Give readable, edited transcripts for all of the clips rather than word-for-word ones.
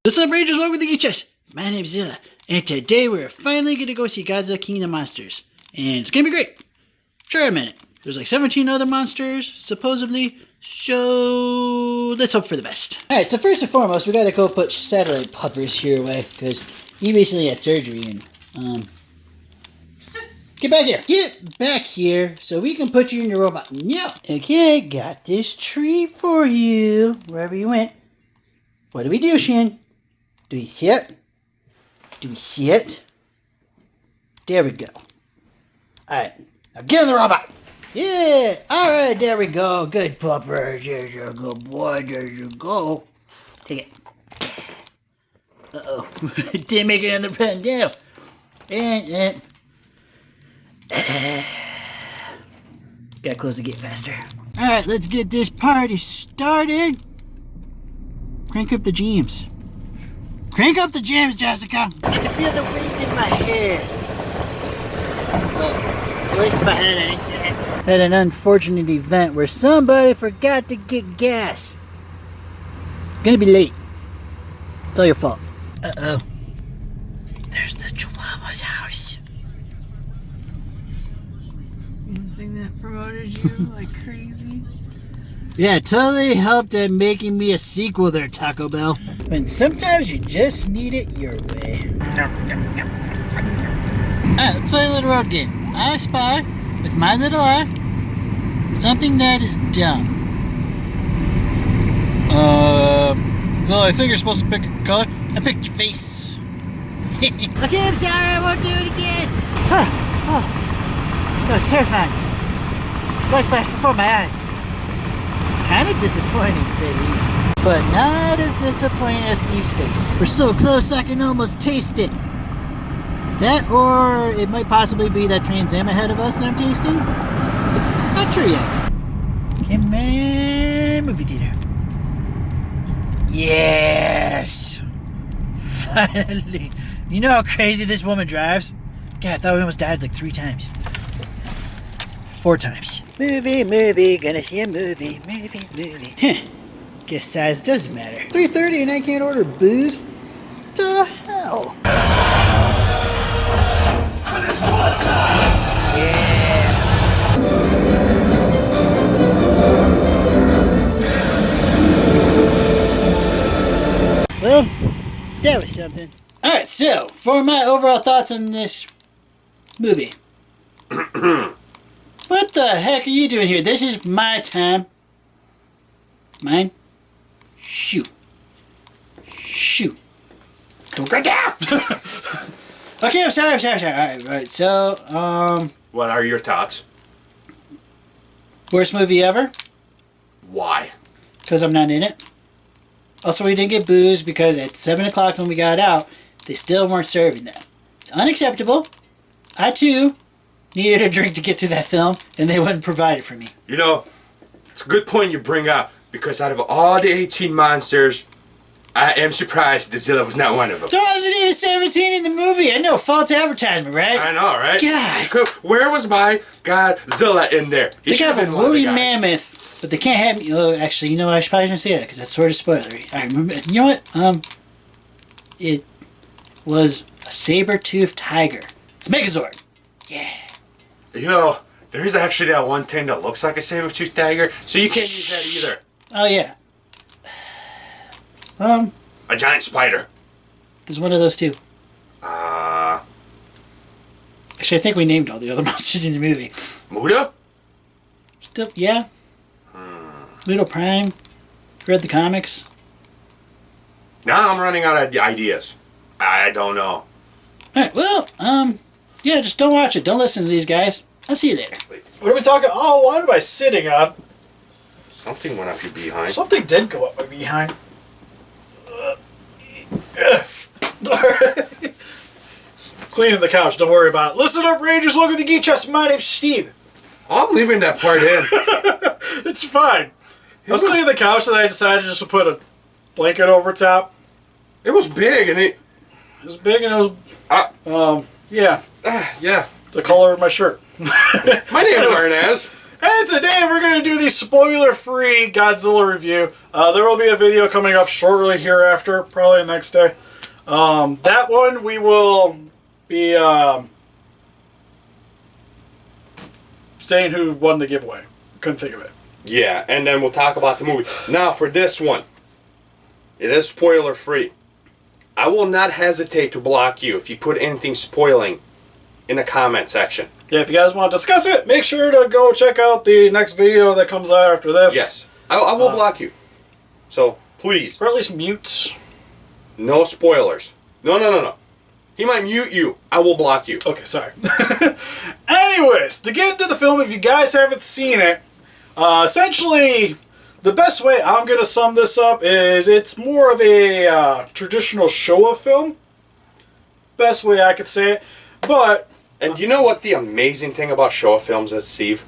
What's up, Rangers? Welcome to the Geek. My name's Zilla, and today we're finally going to go see Godzilla King of Monsters. And it's going to be great. Try a minute. There's like 17 other monsters, supposedly, so let's hope for the best. Alright, so first and foremost, we got to go put satellite puppers here away, because he recently had surgery, and, get back here! Get back here, so we can put you in your robot. No! Okay, got this treat for you, wherever you went. What do we do, Shin? Do we see it? Do we see it? There we go. Alright, now get in the robot! Yeah! Alright, there we go. Good pupper. There's your good boy. There you go. Take it. Uh-oh. Didn't make it in the pen. No. And gotta close the gate faster. Alright, let's get this party started. Crank up the jams. Crank up the jams, Jessica. I can feel the wind in my hair. Well, at least if I had an unfortunate event where somebody forgot to get gas. Gonna be late. It's all your fault. Uh-oh. There's the Chihuahua's house. Anything that promoted you like crazy? Yeah, it totally helped at making me a sequel there, Taco Bell. And sometimes you just need it your way. Alright, let's play a little road game. I spy, with my little eye, something that is dumb. So I think you're supposed to pick a color? I picked your face. Okay, I'm sorry, I won't do it again. Oh, that was terrifying. Light flashed before my eyes. Kind of disappointing, to say the least. But not as disappointing as Steve's face. We're so close I can almost taste it. That, or it might possibly be that Trans Am ahead of us that I'm tasting. Not sure yet. Come on, movie theater. Yes! Finally. You know how crazy this woman drives? God, I thought we almost died like 3 times. 4 times. Movie, gonna see a movie. Huh. Guess size does matter. 3:30 and I can't order booze? The hell? Yeah. Well, that was something. Alright, so, for my overall thoughts on this movie. What the heck are you doing here? This is my time. Mine? Shoot. Don't go down! Okay, I'm sorry. Alright, so, What are your thoughts? worst movie ever? Why? Because I'm not in it. Also, we didn't get booze because at 7 o'clock when we got out, they still weren't serving that. It's unacceptable. I, too, needed a drink to get to that film, and they wouldn't provide it for me. You know, it's a good point you bring up, because out of all the 18 monsters, I am surprised Godzilla was not one of them. There wasn't even 17 in the movie. I know, false advertisement, right? I know, right? God. Where was my Godzilla in there? They should have a been one of the woolly guys. mammoth, but they can't have me. Oh, actually, you know what? I should probably shouldn't say that because that's sort of spoilery. I remember. You know what? It was a saber-toothed tiger. It's Megazord. Yeah. You know, there's actually that one thing that looks like a saber-toothed tiger, so you can't use that either. Oh yeah. A giant spider. There's one of those too. Actually, I think we named all the other monsters in the movie. Muda? Still, yeah. Little Prime. Read the comics. Now I'm running out of ideas. I don't know. Alright, well, yeah, just don't watch it. Don't listen to these guys. I'll see you later. What are we talking? Oh, what am I sitting on? Something went up your behind. Something did go up my behind. Cleaning the couch, don't worry about it. Listen up, Rangers, look at the geek chest. My name's Steve. I'm leaving that part in. It's fine. I was cleaning the couch and I decided just to put a blanket over top. It was big and it was big and it was, yeah. yeah. The color of my shirt. My name's Arnaz. And today we're going to do the spoiler-free Godzilla review. There will be a video coming up shortly hereafter, probably the next day. That one we will be saying who won the giveaway. Couldn't think of it. Yeah, and then we'll talk about the movie. Now, for this one, it is spoiler-free. I will not hesitate to block you if you put anything spoiling in the comment section. Yeah, if you guys want to discuss it, make sure to go check out the next video that comes out after this. Yes, I will block you. So, please. Or at least mute. No spoilers. No. He might mute you. I will block you. Okay, sorry. Anyways, to get into the film, if you guys haven't seen it, essentially, the best way I'm going to sum this up is it's more of a traditional Showa film. Best way I could say it. But... And you know what the amazing thing about Showa films is, Steve?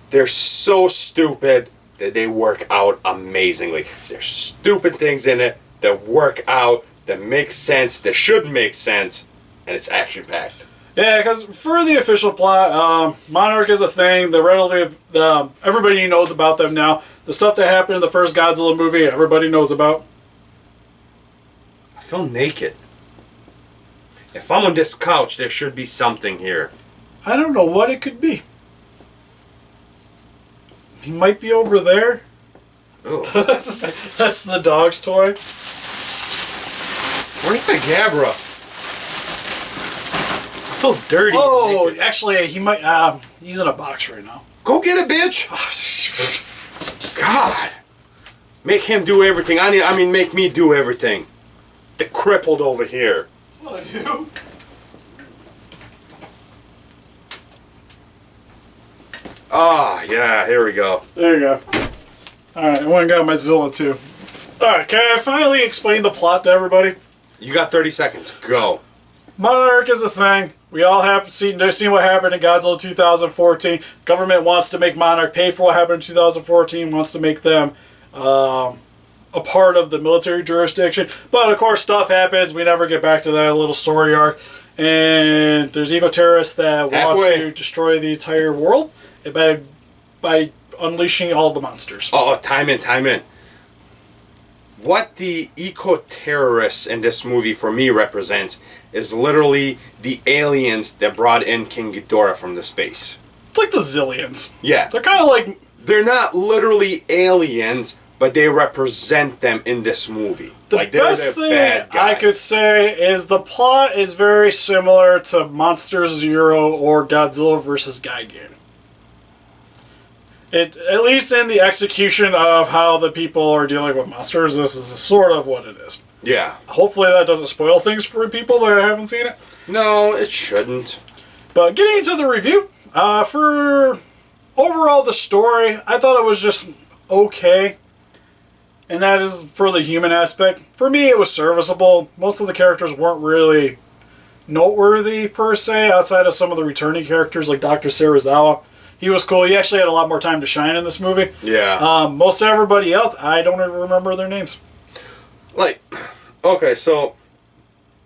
They're so stupid that they work out amazingly. There's stupid things in it that work out, that make sense, that should make sense, and it's action-packed. Yeah, because for the official plot, Monarch is a thing. The relative, everybody knows about them now. The stuff that happened in the first Godzilla movie, everybody knows about. I feel naked. If I'm on this couch, there should be something here. I don't know what it could be. He might be over there. Oh. That's the dog's toy. Where's my Gabra? I feel dirty. Oh, actually, he might. He's in a box right now. Go get it, bitch. God. Make him do everything. I mean, make me do everything. The crippled over here. What are you? Ah, yeah, here we go. There you go. Alright, I went and got my Zilla too. Alright, can I finally explain the plot to everybody? You got 30 seconds. Go. Monarch is a thing. We all have seen what happened in Godzilla 2014. Government wants to make Monarch pay for what happened in 2014, wants to make them a part of the military jurisdiction. But of course stuff happens. We never get back to that little story arc. And there's eco-terrorists that want to destroy the entire world by unleashing all the monsters. Oh, time in. What the eco-terrorists in this movie for me represents is literally the aliens that brought in King Ghidorah from the space. It's like the Zillions. Yeah. They're kind of like... They're not literally aliens, but they represent them in this movie. The like, best thing I could say is the plot is very similar to Monster Zero or Godzilla vs. Gigan. At least in the execution of how the people are dealing with monsters, this is sort of what it is. Yeah. Hopefully that doesn't spoil things for people that haven't seen it. No, it shouldn't. But getting into the review, for overall the story, I thought it was just okay. And that is for the human aspect. For me, it was serviceable. Most of the characters weren't really noteworthy, per se, outside of some of the returning characters like Dr. Serizawa. He was cool. He actually had a lot more time to shine in this movie. Yeah. Most everybody else, I don't even remember their names. Like, okay, so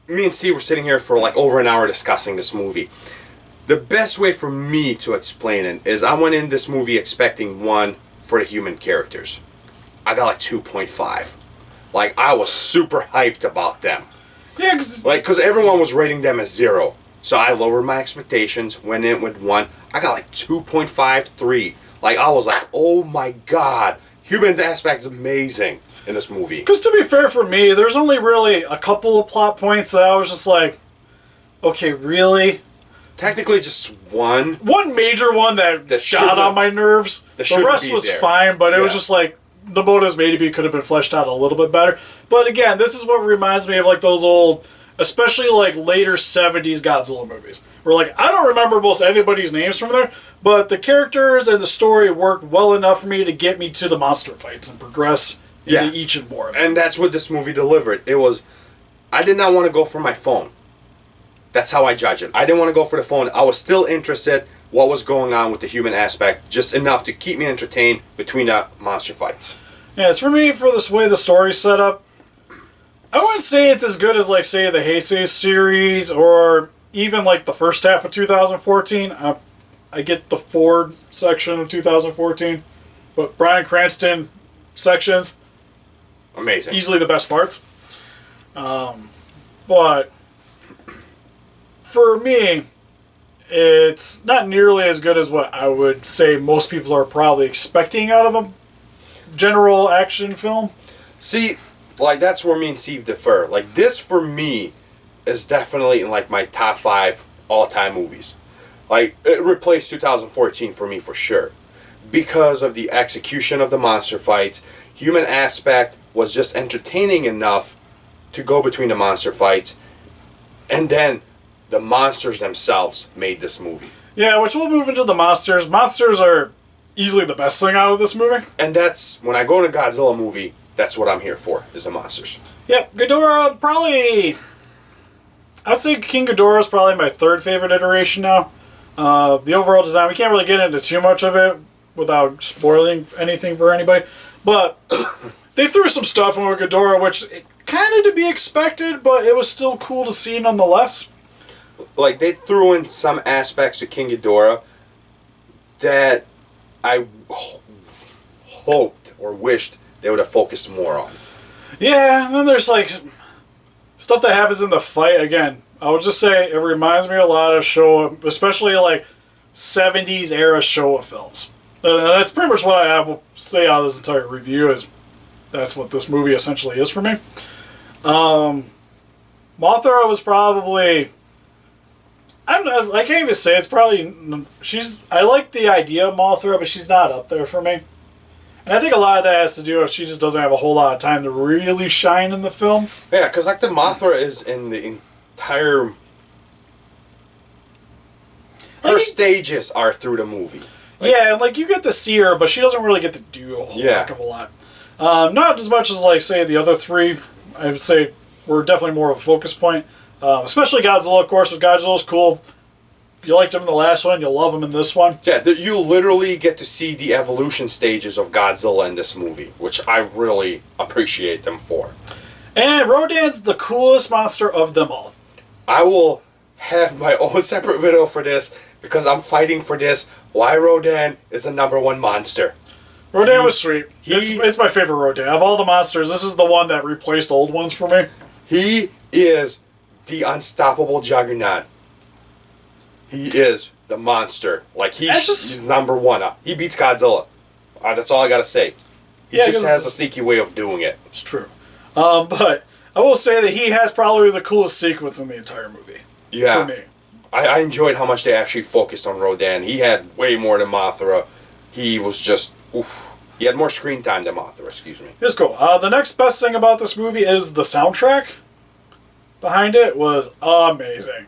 me and Steve were sitting here for like over an hour discussing this movie. The best way for me to explain it is I went in this movie expecting 1 for the human characters. I got like 2.5. Like, I was super hyped about them. Yeah, because everyone was rating them as 0. So I lowered my expectations, went in with 1. I got like 2.53. Like, I was like, oh my god. Human aspect is amazing in this movie. Because to be fair for me, there's only really a couple of plot points that I was just like, okay, really? Technically just 1. One major one that shot on my nerves. The rest was fine, but it was just like, the motives maybe could have been fleshed out a little bit better. But again, this is what reminds me of like those old, especially like later 70s Godzilla movies. Where like, I don't remember most anybody's names from there, but the characters and the story work well enough for me to get me to the monster fights and progress into each and more of them. And that's what this movie delivered. It was, I did not want to go for my phone. That's how I judge it. I didn't want to go for the phone. I was still interested what was going on with the human aspect, just enough to keep me entertained between the monster fights. Yeah, it's for me, for this way the story's set up, I wouldn't say it's as good as, like, say, the Heisei series or even, like, the first half of 2014. I get the Ford section of 2014, but Bryan Cranston sections, Amazing. easily the best parts. But for me, it's not nearly as good as what I would say most people are probably expecting out of a general action film. See, like, that's where me and Steve differ. Like, this for me is definitely in, like, my top 5 all-time movies. Like, it replaced 2014 for me for sure. Because of the execution of the monster fights, human aspect was just entertaining enough to go between the monster fights, and then the monsters themselves made this movie. Yeah, which we'll move into the monsters. Monsters are easily the best thing out of this movie. And that's, when I go in a Godzilla movie, that's what I'm here for, is the monsters. Yep, Ghidorah, probably... I'd say King Ghidorah is probably my third favorite iteration now. The overall design, we can't really get into too much of it without spoiling anything for anybody. But they threw some stuff in with Ghidorah, which kind of to be expected, but it was still cool to see nonetheless. Like, they threw in some aspects of King Ghidorah that I hoped or wished they would have focused more on. Yeah, and then there's like stuff that happens in the fight. Again, I would just say it reminds me a lot of Showa, especially like 70s era Showa films. That's pretty much what I will say out of this entire review, is that's what this movie essentially is for me. Mothra was probably... I can't even say it's probably... I like the idea of Mothra, but she's not up there for me. And I think a lot of that has to do with she just doesn't have a whole lot of time to really shine in the film. Yeah, because like the Mothra is in the entire... Her stages are through the movie. Like, yeah, and like you get to see her, but she doesn't really get to do a whole heck of a lot. Not as much as like say the other three. I would say were definitely more of a focus point. Especially Godzilla, of course. With Godzilla's cool. You liked him in the last one, you'll love him in this one. Yeah, you literally get to see the evolution stages of Godzilla in this movie, which I really appreciate them for. And Rodan's the coolest monster of them all. I will have my own separate video for this, because I'm fighting for this. Why Rodan is the #1 monster. Rodan was sweet. It's my favorite Rodan. Of all the monsters, this is the one that replaced old ones for me. He is the unstoppable juggernaut. He is the monster. Like, he's #1. He beats Godzilla. That's all I gotta say. He just has a sneaky way of doing it. It's true. But I will say that he has probably the coolest sequence in the entire movie. Yeah. For me. I enjoyed how much they actually focused on Rodan. He had way more than Mothra. He was just... Oof. He had more screen time than Mothra, excuse me. It's cool. The next best thing about this movie is the soundtrack behind it was amazing.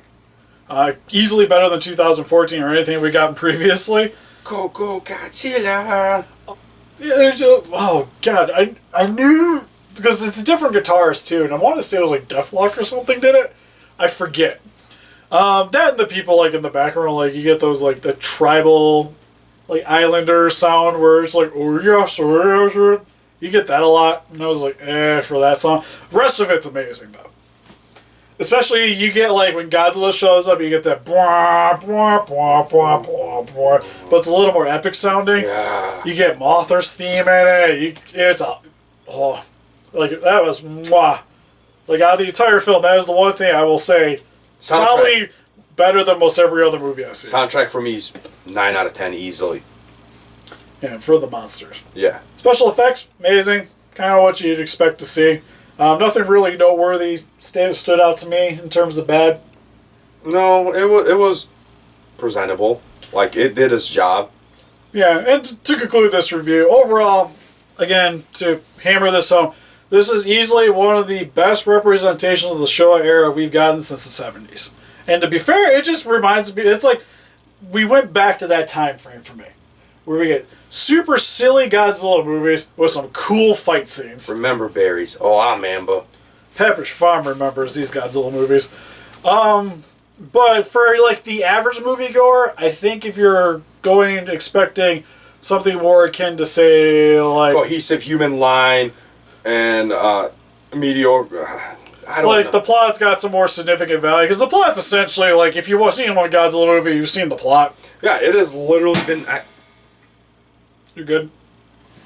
Easily better than 2014 or anything we gotten previously. Go, go, Godzilla! Yeah, oh, God. I knew... Because it's a different guitarist, too. And I want to say it was like Def Leppard or something did it. I forget. That and the people like in the background, like you get those like the tribal, like Islander sound where it's like, oh yes, oh yes. You get that a lot. And I was like, for that song. The rest of it's amazing, though. Especially you get like when Godzilla shows up, you get that bwah, bwah, bwah, bwah, bwah, bwah, but it's a little more epic sounding. Yeah. You get Mothra's theme in it. Like that was mwah. Like out of the entire film, that is the one thing I will say. Soundtrack. Probably better than most every other movie I've seen. Soundtrack for me is 9 out of 10 easily. Yeah, for the monsters. Yeah. Special effects, amazing. Kind of what you'd expect to see. Nothing really noteworthy stood out to me in terms of bad. No, it was presentable. Like, it did its job. Yeah, and to conclude this review, overall, again, to hammer this home, this is easily one of the best representations of the Showa era we've gotten since the 70s. And to be fair, it just reminds me, it's like we went back to that time frame for me. Where we get super silly Godzilla movies with some cool fight scenes. Remember berries. Oh, I remember. Pepperidge Farm remembers these Godzilla movies. But for like the average moviegoer, I think if you're going expecting something more akin to say like cohesive human line and mediocre. I don't know. The plot's got some more significant value because the plot's essentially like if you've seen one Godzilla movie, you've seen the plot. Yeah, it has literally been. You're good.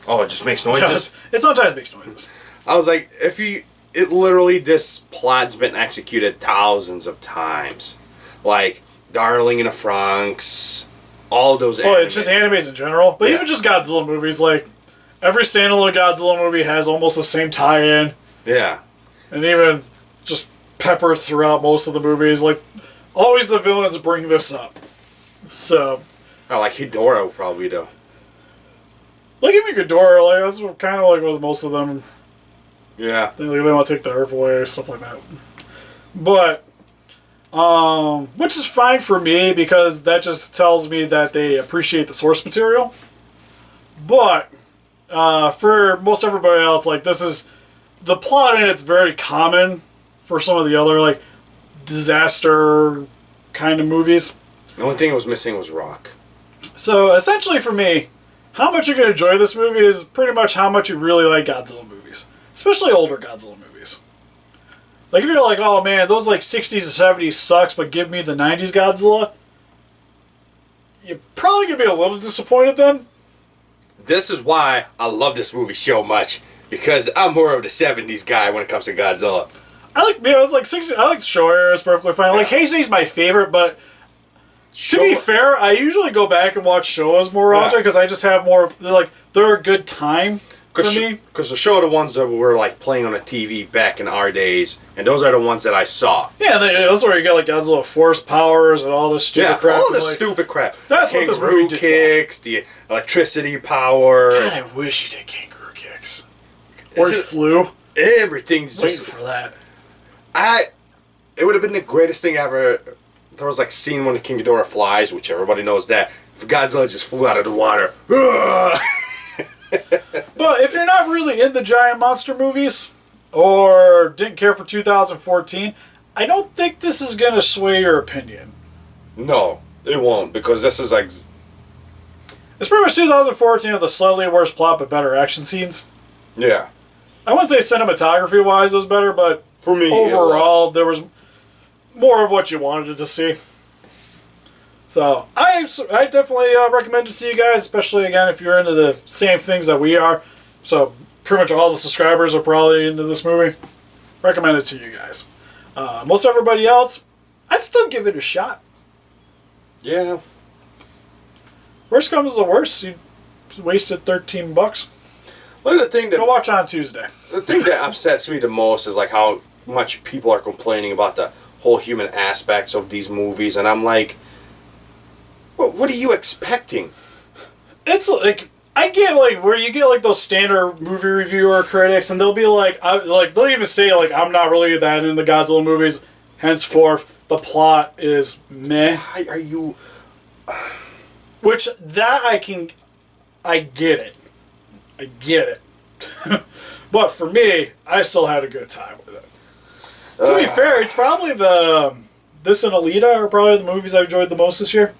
Oh, it just makes noises. It sometimes makes noises. I was like, it literally, this plot's been executed thousands of times, like Darling in the Franxx, all those. Oh, it's just animes in general, but even just Godzilla movies, like every standalone Godzilla movie has almost the same tie-in. Yeah. And even just peppered throughout most of the movies. Like, always the villains bring this up. So. I like Hedorah will probably do. Like, even Ghidorah, like, that's kind of like with most of them. Yeah. They want to take the Earth away, stuff like that. But, which is fine for me, because that just tells me that they appreciate the source material. But, for most everybody else, like, this is... The plot in it's very common for some of the other, like, disaster kind of movies. The only thing it was missing was Rock. So, essentially for me, how much you're going to enjoy this movie is pretty much how much you really like Godzilla movies. Especially older Godzilla movies. Like, if you're like, oh man, those, like, 60s and 70s sucks, but give me the 90s Godzilla, you're probably going to be a little disappointed then. This is why I love this movie so much. Because I'm more of the 70s guy when it comes to Godzilla. I like 60s. I like Showa era is perfectly fine. Yeah. Like Heisei's my favorite, but to be fair, I usually go back and watch Showas more often because I just have more. They're a good time for me. Because the Showa are the ones that were like playing on the TV back in our days, and those are the ones that I saw. Yeah, that's where you get like Godzilla force powers and all this stupid crap. All this stupid crap. That's what this movie did. Kicks, the electricity power. God, I wish you did kangaroo kicks. Or he flew. Everything's waiting just... for that. It would have been the greatest thing ever. There was like a scene when the King Ghidorah flies, which everybody knows that. If Godzilla just flew out of the water. But if you're not really into giant monster movies, or didn't care for 2014, I don't think this is going to sway your opinion. No, it won't, because this is like... It's pretty much 2014 with a slightly worse plot but better action scenes. Yeah. I wouldn't say cinematography-wise it was better, but for me, overall, there was more of what you wanted to see. So, I definitely recommend it to you guys, especially, again, if you're into the same things that we are. So, pretty much all the subscribers are probably into this movie. Recommend it to you guys. Most everybody else, I'd still give it a shot. Yeah. Worst comes to worst, you wasted $13. Well, the thing that go watch on Tuesday. The thing that upsets me the most is like how much people are complaining about the whole human aspects of these movies, and I'm like, what are you expecting? It's like I get like where you get like those standard movie reviewer critics, and they'll be like, they'll even say like I'm not really that into Godzilla movies. Henceforth, the plot is meh. Why are you? Which that I get it. I get it. But for me, I still had a good time with it. To be fair, it's probably this and Alita are probably the movies I've enjoyed the most this year.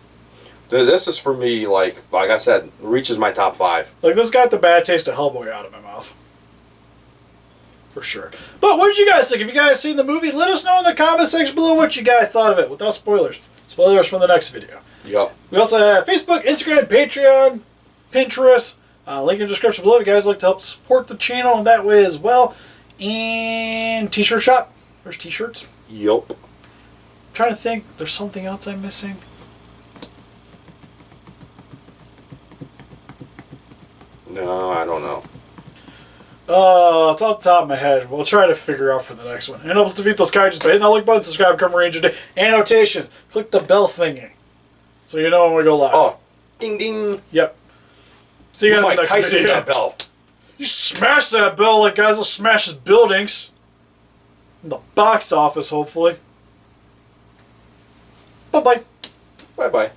This is for me, like I said, reaches my top 5. Like, this got the bad taste of Hellboy out of my mouth. For sure. But what did you guys think? Have you guys seen the movie? Let us know in the comment section below what you guys thought of it, without spoilers. Spoilers from the next video. Yep. We also have Facebook, Instagram, Patreon, Pinterest. Link in the description below if you guys like to help support the channel in that way as well. And t-shirt shop. There's t-shirts. Yup. I'm trying to think. There's something else I'm missing. No, I don't know. It's off the top of my head. We'll try to figure out for the next one. And it helps defeat those Kaijus by hitting that like button, subscribe, become a ranger today. Annotation. Click the bell thingy. So you know when we go live. Oh. Ding ding. Yep. See you guys in the next Tyson video. that bell. You smash that bell like guys will smash his buildings. In the box office, hopefully. Bye-bye. Bye-bye.